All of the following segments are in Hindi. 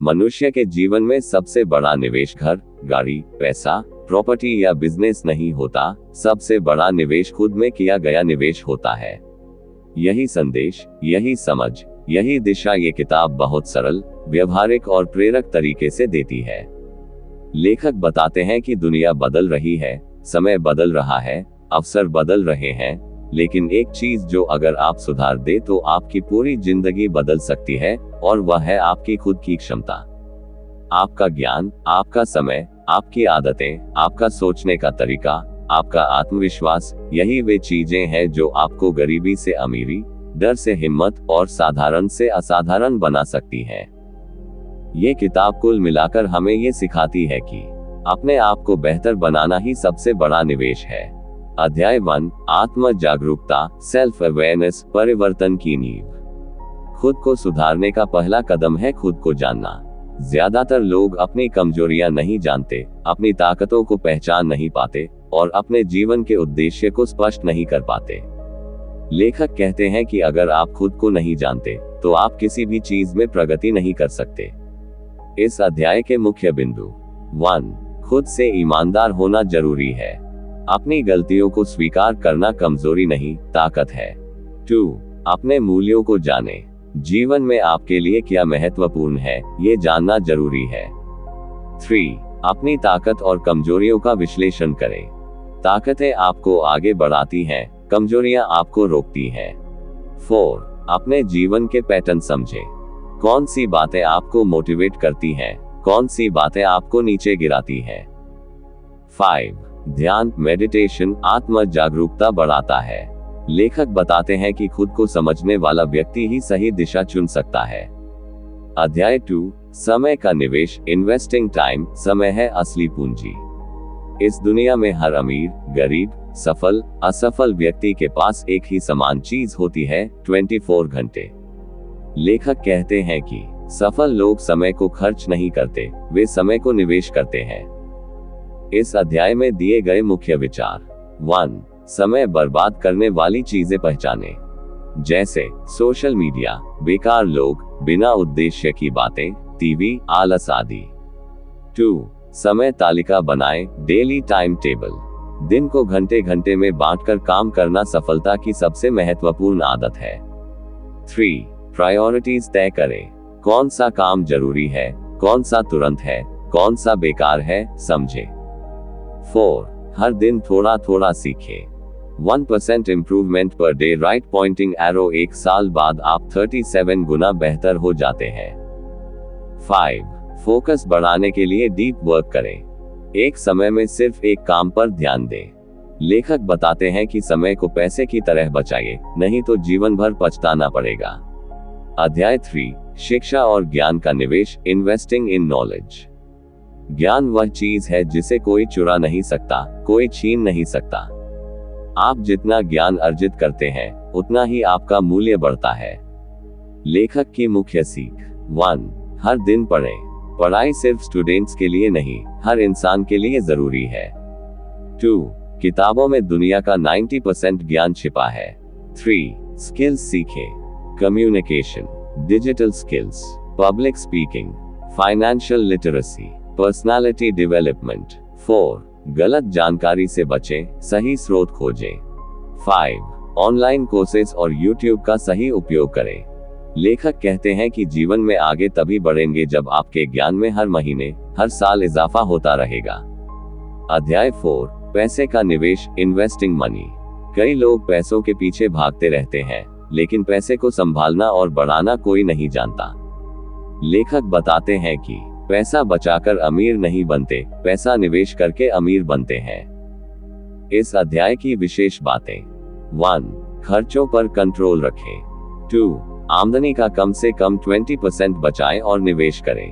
मनुष्य के जीवन में सबसे बड़ा निवेश घर, गाड़ी, पैसा, प्रॉपर्टी या बिजनेस नहीं होता, सबसे बड़ा निवेश खुद में किया गया निवेश होता है। यही संदेश, यही समझ, यही दिशा ये किताब बहुत सरल, व्यवहारिक और प्रेरक तरीके से देती है। लेखक बताते हैं कि दुनिया बदल रही है, समय बदल रहा है, अवसर बदल रहे हैं, लेकिन एक चीज जो अगर आप सुधार दे तो आपकी पूरी जिंदगी बदल सकती है, और वह है आपकी खुद की क्षमता। आपका ज्ञान, आपका समय, आपकी आदतें, आपका सोचने का तरीका, आपका आत्मविश्वास, यही वे चीजें हैं जो आपको गरीबी से अमीरी, डर से हिम्मत और साधारण से असाधारण बना सकती हैं। ये किताब कुल मिलाकर हमें ये सिखाती है कि अपने आप को बेहतर बनाना ही सबसे बड़ा निवेश है। अध्याय 1, आत्म जागरूकता, सेल्फ अवेयरनेस, परिवर्तन की नींव। खुद को सुधारने का पहला कदम है खुद को जानना। ज्यादातर लोग अपनी कमजोरियां नहीं जानते, अपनी ताकतों को पहचान नहीं पाते और अपने जीवन के उद्देश्य को स्पष्ट नहीं कर पाते। लेखक कहते हैं कि अगर आप खुद को नहीं जानते तो आप किसी भी चीज में प्रगति नहीं कर सकते। इस अध्याय के मुख्य बिंदु 1, खुद से ईमानदार होना जरूरी है। अपनी गलतियों को स्वीकार करना कमजोरी नहीं, ताकत है। 2, अपने मूल्यों को जाने। जीवन में आपके लिए क्या महत्वपूर्ण है, ये जानना जरूरी है। 3, अपनी ताकत और कमजोरियों का विश्लेषण करें। ताकतें आपको आगे बढ़ाती हैं, कमजोरियां आपको रोकती हैं। 4, अपने जीवन के पैटर्न समझें। कौन सी बातें आपको मोटिवेट करती हैं, कौन सी बातें आपको नीचे गिराती हैं। 5, ध्यान, मेडिटेशन, आत्म जागरूकता बढ़ाता है। लेखक बताते हैं कि खुद को समझने वाला व्यक्ति ही सही दिशा चुन सकता है। अध्याय 2, समय का निवेश, इन्वेस्टिंग टाइम। समय है असली पूंजी। इस दुनिया में हर अमीर, गरीब, सफल, असफल व्यक्ति के पास एक ही समान चीज होती है, 24 घंटे। लेखक कहते हैं कि सफल लोग समय को खर्च नहीं करते, वे समय को निवेश करते हैं। इस अध्याय में दिए गए मुख्य विचार। 1, समय बर्बाद करने वाली चीजें पहचानें, जैसे सोशल मीडिया, बेकार लोग, बिना उद्देश्य की बातें, टीवी, आलस आदि। 2, समय तालिका बनाएं, डेली टाइम टेबल। दिन को घंटे घंटे में बांटकर काम करना सफलता की सबसे महत्वपूर्ण आदत है। 3, प्रायोरिटीज तय करें। कौन सा काम जरूरी है, कौन सा तुरंत है, कौन सा बेकार है, समझें। 4, हर दिन थोड़ा थोड़ा सीखें। 1% improvement per day, right Poynting arrow. 1 साल बाद आप 37 गुना बेहतर हो जाते हैं। 5, फोकस बढ़ाने के लिए डीप वर्क करें। एक समय में सिर्फ एक काम पर ध्यान दें। लेखक बताते हैं कि समय को पैसे की तरह बचाइए, नहीं तो जीवन भर पछताना पड़ेगा। अध्याय 3, शिक्षा और ज्ञान का निवेश, इन्वेस्टिंग इन नॉलेज। ज्ञान वह चीज है जिसे कोई चुरा नहीं सकता, कोई छीन नहीं सकता। आप जितना ज्ञान अर्जित करते हैं, उतना ही आपका मूल्य बढ़ता है। लेखक की मुख्य सीख। 1, हर दिन पढ़ें। पढ़ाई सिर्फ स्टूडेंट्स के लिए नहीं, हर इंसान के लिए जरूरी है। 2, किताबों में दुनिया का 90% ज्ञान छिपा है। 3, स्किल्स सीखें। Communication, digital skills, public speaking, financial literacy, personality development. 4, गलत जानकारी से बचें, सही स्रोत खोजें। 5, ऑनलाइन कोर्सेज और यूट्यूब का सही उपयोग करें। लेखक कहते हैं कि जीवन में आगे तभी बढ़ेंगे जब आपके ज्ञान में हर महीने, हर साल इजाफा होता रहेगा। अध्याय 4, पैसे का निवेश, इन्वेस्टिंग मनी। कई लोग पैसों के पीछे भागते रहते हैं, लेकिन पैसे को संभालना और बढ़ाना कोई नहीं जानता। लेखक बताते हैं कि पैसा बचाकर अमीर नहीं बनते, पैसा निवेश करके अमीर बनते हैं। इस अध्याय की विशेष बातें। 1, खर्चों पर कंट्रोल रखें। 2, आमदनी का कम से कम 20% बचाएं और निवेश करें।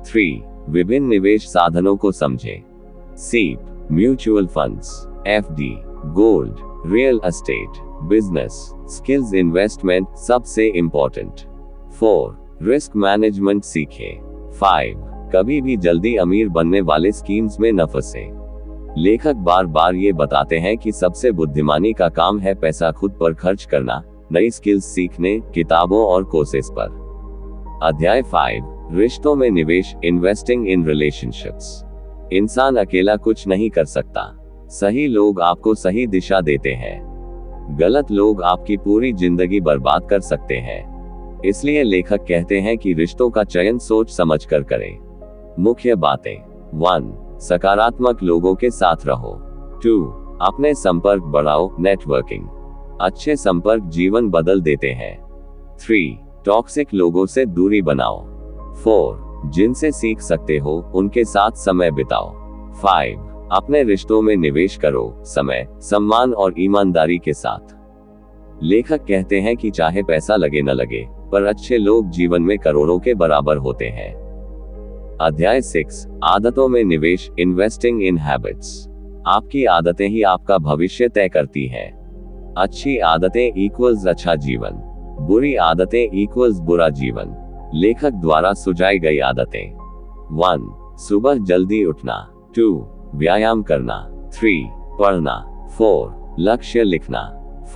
3, विभिन्न निवेश साधनों को समझें। सीप, mutual funds, FD, gold, real estate, business, skills investment, सबसे इंपॉर्टेंट। 4, रिस्क मैनेजमेंट सीखें। 5, कभी भी जल्दी अमीर बनने वाले स्कीम्स में न फंसें। लेखक बार बार ये बताते हैं कि सबसे बुद्धिमानी का काम है पैसा खुद पर खर्च करना, नई स्किल्स सीखने, किताबों और कोर्सेस पर। अध्याय 5, रिश्तों में निवेश, इन्वेस्टिंग इन रिलेशनशिप्स। इंसान अकेला कुछ नहीं कर सकता। सही लोग आपको सही दिशा देते हैं। गलत लोग आपकी पूरी जिंदगी बर्बाद कर सकते हैं। इसलिए लेखक कहते हैं कि रिश्तों का चयन सोच समझ कर करें। मुख्य बातें। 1. सकारात्मक लोगों के साथ रहो। 2. अपने संपर्क बढ़ाओ, नेटवर्किंग। अच्छे संपर्क जीवन बदल देते हैं। 3. टॉक्सिक लोगों से दूरी बनाओ। 4. जिनसे सीख सकते हो उनके साथ समय बिताओ। 5. अपने रिश्तों में निवेश करो, समय, सम्मान और ईमानदारी के साथ। लेखक कहते हैं कि चाहे पैसा लगे न लगे, पर अच्छे लोग जीवन में करोड़ों के बराबर होते हैं। अध्याय 6, आदतों में निवेश, इन्वेस्टिंग इन हैबिट्स। आपकी आदतें ही आपका भविष्य तय करती हैं। अच्छी आदतें इक्वल्स अच्छा जीवन, बुरी आदतें इक्वल्स बुरा जीवन। लेखक द्वारा सुझाई गई आदतें। 1. सुबह जल्दी उठना। 2. व्यायाम करना। 3. पढ़ना। 4. लक्ष्य लिखना।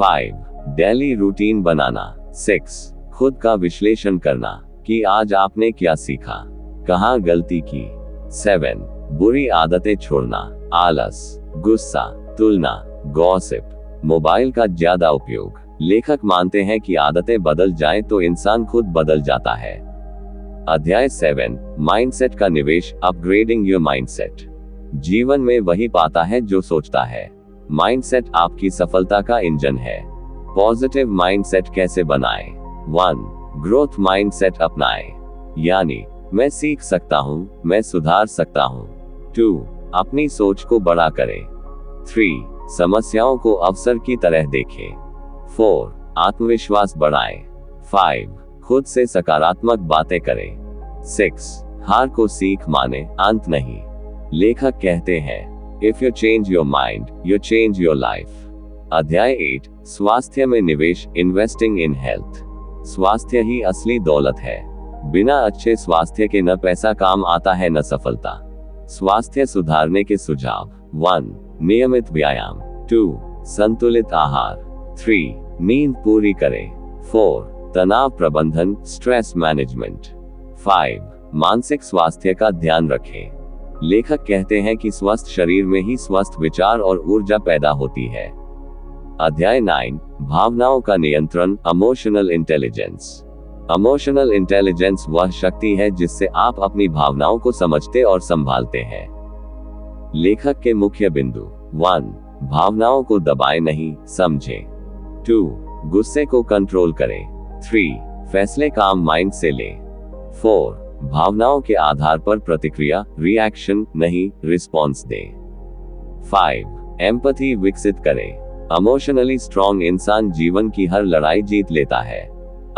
5. डेली रूटीन बनाना। 6. खुद का विश्लेषण करना कि आज आपने क्या सीखा, कहां गलती की। 7. बुरी आदतें छोड़ना, आलस, गुस्सा, तुलना, गॉसिप, मोबाइल का ज्यादा उपयोग। लेखक मानते हैं कि आदतें बदल जाएं तो इंसान खुद बदल जाता है। अध्याय 7, माइंडसेट का निवेश, अपग्रेडिंग योर माइंडसेट। जीवन में वही पाता है जो सोचता है। माइंडसेट आपकी सफलता का इंजन है। पॉजिटिव माइंडसेट कैसे बनाएं? 1. ग्रोथ माइंडसेट अपनाएं, यानी मैं सीख सकता हूं, मैं सुधार सकता हूं। 2. अपनी सोच को बड़ा करें। 3. समस्याओं को अवसर की तरह देखें। 4. आत्मविश्वास बढ़ाएं। 5. खुद से सकारात्मक बातें करें। 6. हार को सीख माने, अंत नहीं। लेखक कहते हैं, if you change your mind, you change your life. अध्याय 8, स्वास्थ्य में निवेश, इन्वेस्टिंग इन हेल्थ। स्वास्थ्य ही असली दौलत है। बिना अच्छे स्वास्थ्य के न पैसा काम आता है न सफलता। स्वास्थ्य सुधारने के सुझाव। 1. नियमित व्यायाम। 2. संतुलित आहार। 3. नींद पूरी करें। 4. तनाव प्रबंधन, स्ट्रेस मैनेजमेंट। 5. मानसिक स्वास्थ्य का ध्यान रखें। लेखक कहते हैं कि स्वस्थ शरीर में ही स्वस्थ विचार और ऊर्जा पैदा होती है। अध्याय 9, भावनाओं का नियंत्रण, इमोशनल इंटेलिजेंस। इमोशनल इंटेलिजेंस वह शक्ति है जिससे आप अपनी भावनाओं को समझते और संभालते हैं। लेखक के मुख्य बिंदु। 1. भावनाओं को दबाएं नहीं, समझें। 2. गुस्से को कंट्रोल करें। 3. फैसले काम माइंड से लें। 4. भावनाओं के आधार पर प्रतिक्रिया, रिएक्शन नहीं, रिस्पॉन्स दें। 5. एम्पैथी विकसित करें। इमोशनली स्ट्रॉन्ग इंसान जीवन की हर लड़ाई जीत लेता है।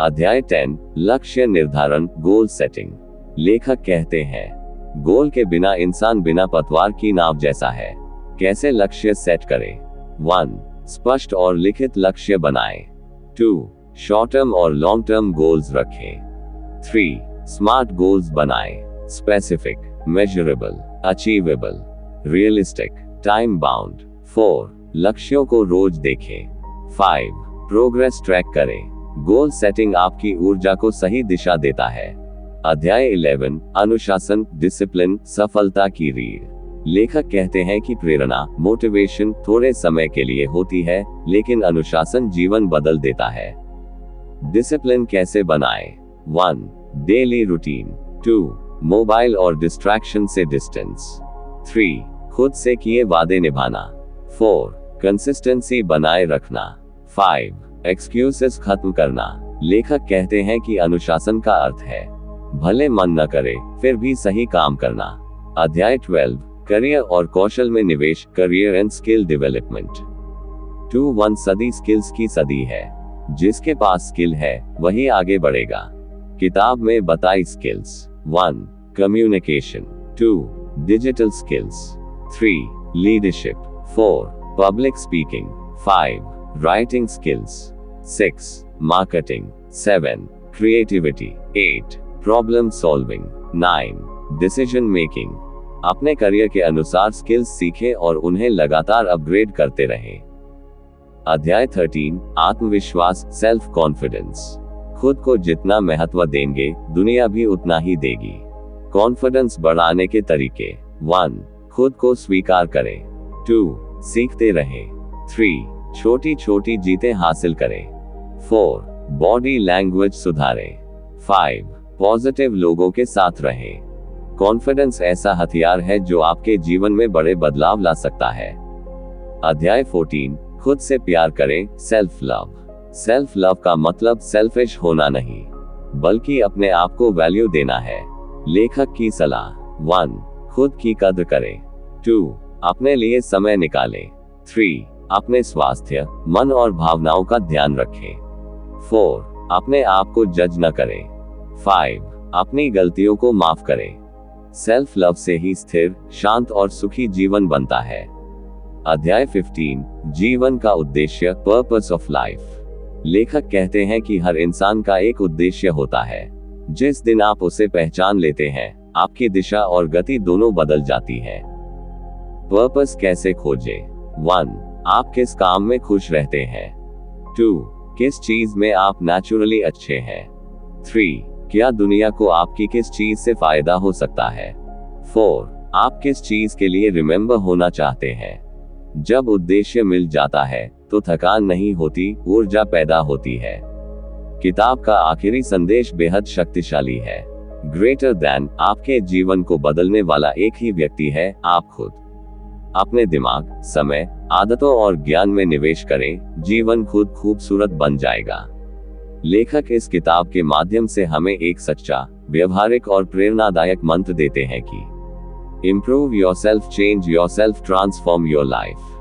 अध्याय 10, लक्ष्य निर्धारण, गोल सेटिंग। लेखक कहते हैं, गोल के बिना इंसान बिना पतवार की नाव जैसा है। कैसे लक्ष्य सेट करें? 1. स्पष्ट और लिखित लक्ष्य बनाएं। 2. शॉर्ट टर्म और लॉन्ग टर्म गोल्स रखें। 3. स्मार्ट गोल्स बनाएं, specific, measurable, achievable, realistic, time bound. 4. लक्ष्यों को रोज देखें। 5. प्रोग्रेस ट्रैक करें। गोल सेटिंग आपकी ऊर्जा को सही दिशा देता है। अध्याय 11, अनुशासन, डिसिप्लिन, सफलता की रीढ़। लेखक कहते हैं कि प्रेरणा, मोटिवेशन थोड़े समय के लिए होती है, लेकिन अनुशासन जीवन बदल देता है। डिसिप्लिन कैसे बनाएं? 1. Daily routine. 2. मोबाइल और डिस्ट्रैक्शन से डिस्टेंस। 3. खुद से किए वादे निभाना। 4. कंसिस्टेंसी बनाए रखना। 5. एक्सक्यूजेस खत्म करना। लेखक कहते हैं कि अनुशासन का अर्थ है भले मन न करे फिर भी सही काम करना। अध्याय 12, करियर और कौशल में निवेश, करियर एंड स्किल डेवलपमेंट। 21 सदी स्किल्स की सदी है। जिसके पास स्किल है वही आगे बढ़ेगा। किताब में बताई skills. 1. Communication. 2. Digital skills. 3. Leadership. 4. Public speaking. 5. Writing skills. 6. Marketing. 7. Creativity. 8. Problem solving. 9. Decision making. अपने करियर के अनुसार स्किल्स सीखें और उन्हें लगातार अपग्रेड करते रहें। अध्याय 13, आत्मविश्वास, सेल्फ कॉन्फिडेंस। खुद को जितना महत्व देंगे दुनिया भी उतना ही देगी। कॉन्फिडेंस बढ़ाने के तरीके। 1. खुद को स्वीकार करें। 2. सीखते रहें। 3. छोटी छोटी जीतें हासिल करें। 4. बॉडी लैंग्वेज सुधारें। 5. पॉजिटिव लोगों के साथ रहें। कॉन्फिडेंस ऐसा हथियार है जो आपके जीवन में बड़े बदलाव ला सकता है। अध्याय 14, खुद से प्यार करें, सेल्फ लव। सेल्फ लव का मतलब सेल्फिश होना नहीं, बल्कि अपने आप को वैल्यू देना है। लेखक की सलाह। 1. खुद की कद्र करें। 2. अपने लिए समय निकालें। 3. अपने स्वास्थ्य, मन और भावनाओं का ध्यान रखें। 4. अपने आप को जज न करें। 5. अपनी गलतियों को माफ करें। सेल्फ लव से ही स्थिर, शांत और सुखी जीवन बनता है। अध्याय 15, जीवन का उद्देश्य, पर्पस ऑफ लाइफ। लेखक कहते हैं कि हर इंसान का एक उद्देश्य होता है। जिस दिन आप उसे पहचान लेते हैं, आपकी दिशा और गति दोनों बदल जाती है। पर्पस कैसे खोजें? 1. आप किस काम में खुश रहते हैं? 2. किस चीज में आप नेचुरली अच्छे हैं? 3. क्या दुनिया को आपकी किस चीज से फायदा हो सकता है? 4. आप किस चीज के लिए रिमेंबर होना चाहते हैं? जब उद्देश्य मिल जाता है तो थकान नहीं होती, ऊर्जा पैदा होती है। किताब का आखिरी संदेश बेहद शक्तिशाली है। ग्रेटर देन आपके जीवन को बदलने वाला एक ही व्यक्ति है, आप खुद। अपने दिमाग, समय, आदतों और ज्ञान में निवेश करें, जीवन खुद खूबसूरत बन जाएगा। लेखक इस किताब के माध्यम से हमें एक सच्चा, व्यवहारिक और प्रेरणादायक मंत्र देते हैं कि improve yourself, change yourself, transform your life.